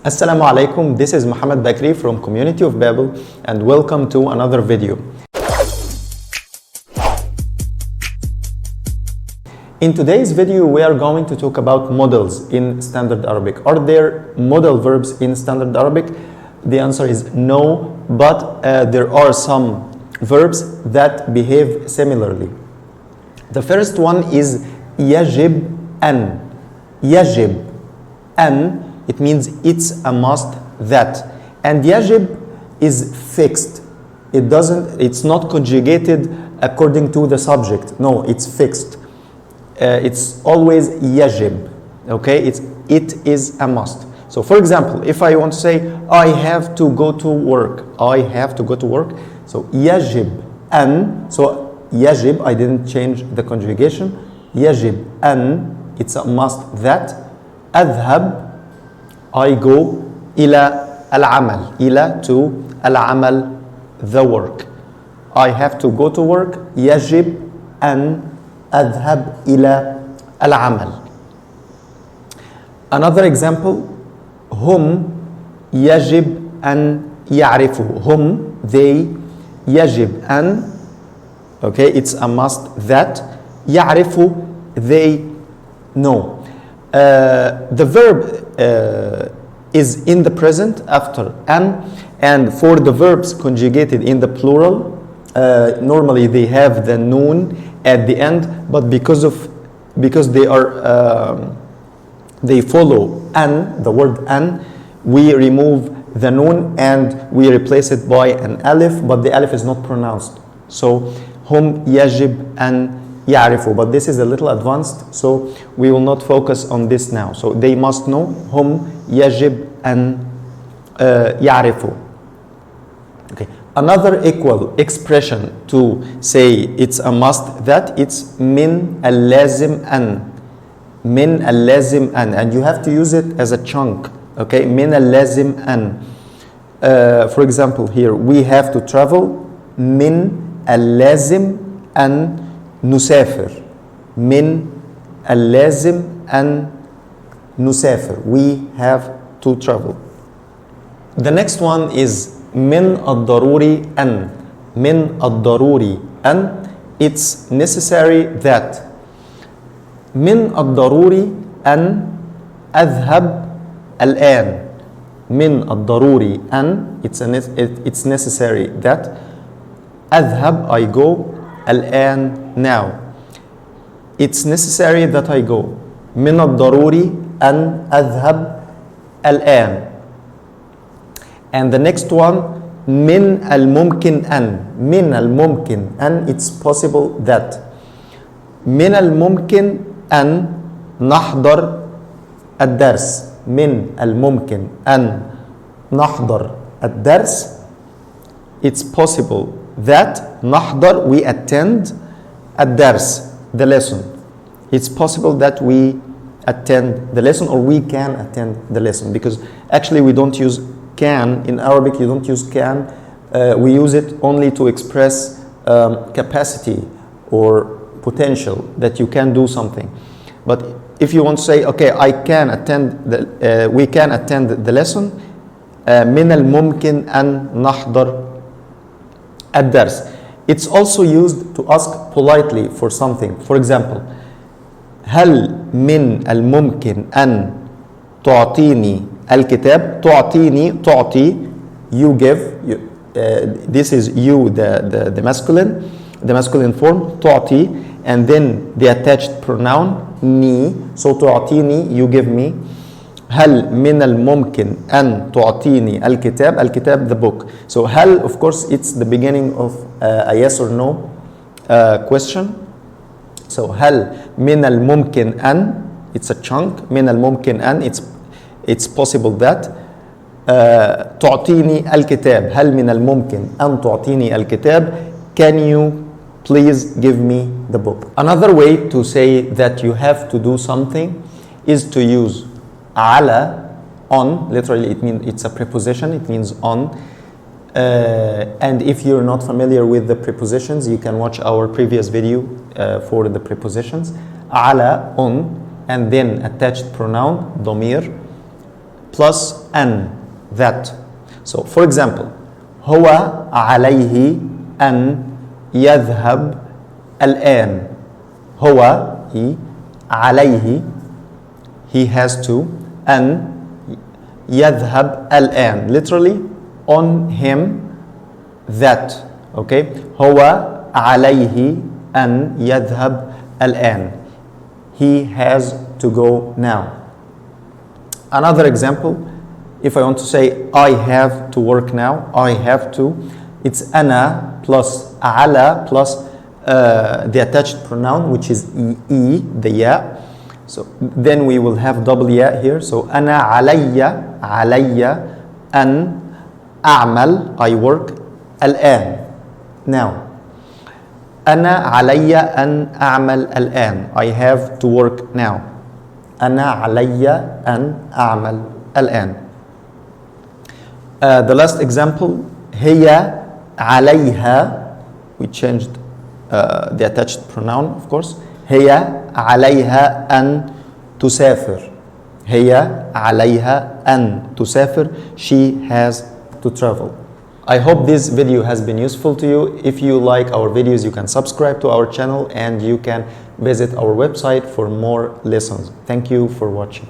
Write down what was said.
Assalamu alaikum, this is Muhammad Bakri from Community of Babel and welcome to another video. In today's video we are going to talk about modals in Standard Arabic. Are there modal verbs in Standard Arabic? The answer is no, but there are some verbs that behave similarly. The first one is yajib an. Yajib an, it means it's a must that. And yajib is fixed. It's not conjugated according to the subject. No, it's fixed. It's always yajib. Okay, it is a must. So for example, if I want to say I have to go to work, I have to go to work. So yajib an. So yajib, I didn't change the conjugation. Yajib an, it's a must that. Adhab, I go ila al-amal, ila to al-amal, the work. I have to go to work. Yajib an adhab ila al-amal. Another example, hum yajib an ya'rifu. Hum, they, yajib an, okay, it's a must that. Ya'rifu, they know. The verb is in the present after an, and for the verbs conjugated in the plural, normally they have the noon at the end, but because they follow an, the word an, we remove the noon and we replace it by an alif, but the alif is not pronounced. So hum yajib an ya'rifu, but this is a little advanced, so we will not focus on this now. So they must know. Hum yajib an ya'rifu. Okay. Another equal expression to say it's a must that, it's min al-lazim an. Min al-lazim an, and you have to use it as a chunk. Okay, min al-lazim an. For example, here we have to travel. Min al-lazim an نسافر. من اللازم أن نسافر. We have to travel. The next one is من الضروري أن. من الضروري أن, it's necessary that. من الضروري أن أذهب الآن. من الضروري أن, it's necessary that. أذهب, I go. الآن, now. It's necessary that I go. من الضروري أن أذهب الآن. And the next one, من الممكن أن. من الممكن أن, it's possible that. من الممكن أن نحضر الدرس. من الممكن أن نحضر الدرس. It's possible that. نحضر, we attend. الدرس, the lesson. It's possible that we attend the lesson, or we can attend the lesson, because actually we don't use can in Arabic. You don't use can. We use it only to express capacity or potential, that you can do something. But if you want to say, okay, we can attend the lesson, من الممكن أن نحضر الدرس. It's also used to ask politely for something. For example, هل من الممكن أن تعطيني الكتاب. تعطيني, تعطي, you give. This is you, the masculine form, تعطي, and then the attached pronoun ني. So تعطيني, you give me. هل من الممكن أن تعطيني الكتاب. الكتاب, the book. So هل, of course, it's the beginning of a yes or no question. So هل من الممكن أن, it's a chunk. من الممكن أن, it's possible that. تعطيني الكتاب. هل من الممكن أن تعطيني الكتاب. Can you please give me the book. Another way to say that you have to do something is to use على, on. Literally it means, it's a preposition, it means on. And if you're not familiar with the prepositions, you can watch our previous video for the prepositions. على, on, and then attached pronoun ضمير plus أن, that. So for example, هو عليه أن يذهب الآن. هو, he, عليه, he has to, أن يذهب الآن, literally on him, that. Okay, هو عليه أن يذهب الآن, he has to go now. Another example, if I want to say I have to work now, I have to, it's أنا plus على plus the attached pronoun, which is e, the ya. So then we will have double ya here. So أنا علي أن أعمل, I work, الآن, now. أنا علي أن أعمل الآن, I have to work now. أنا علي أن أعمل الآن. The last example, هي عليها, we changed the attached pronoun, of course. هي عليها أن تسافر. هي عليها أن تسافر, she has to travel. I hope this video has been useful to you. If you like our videos, you can subscribe to our channel and you can visit our website for more lessons. Thank you for watching.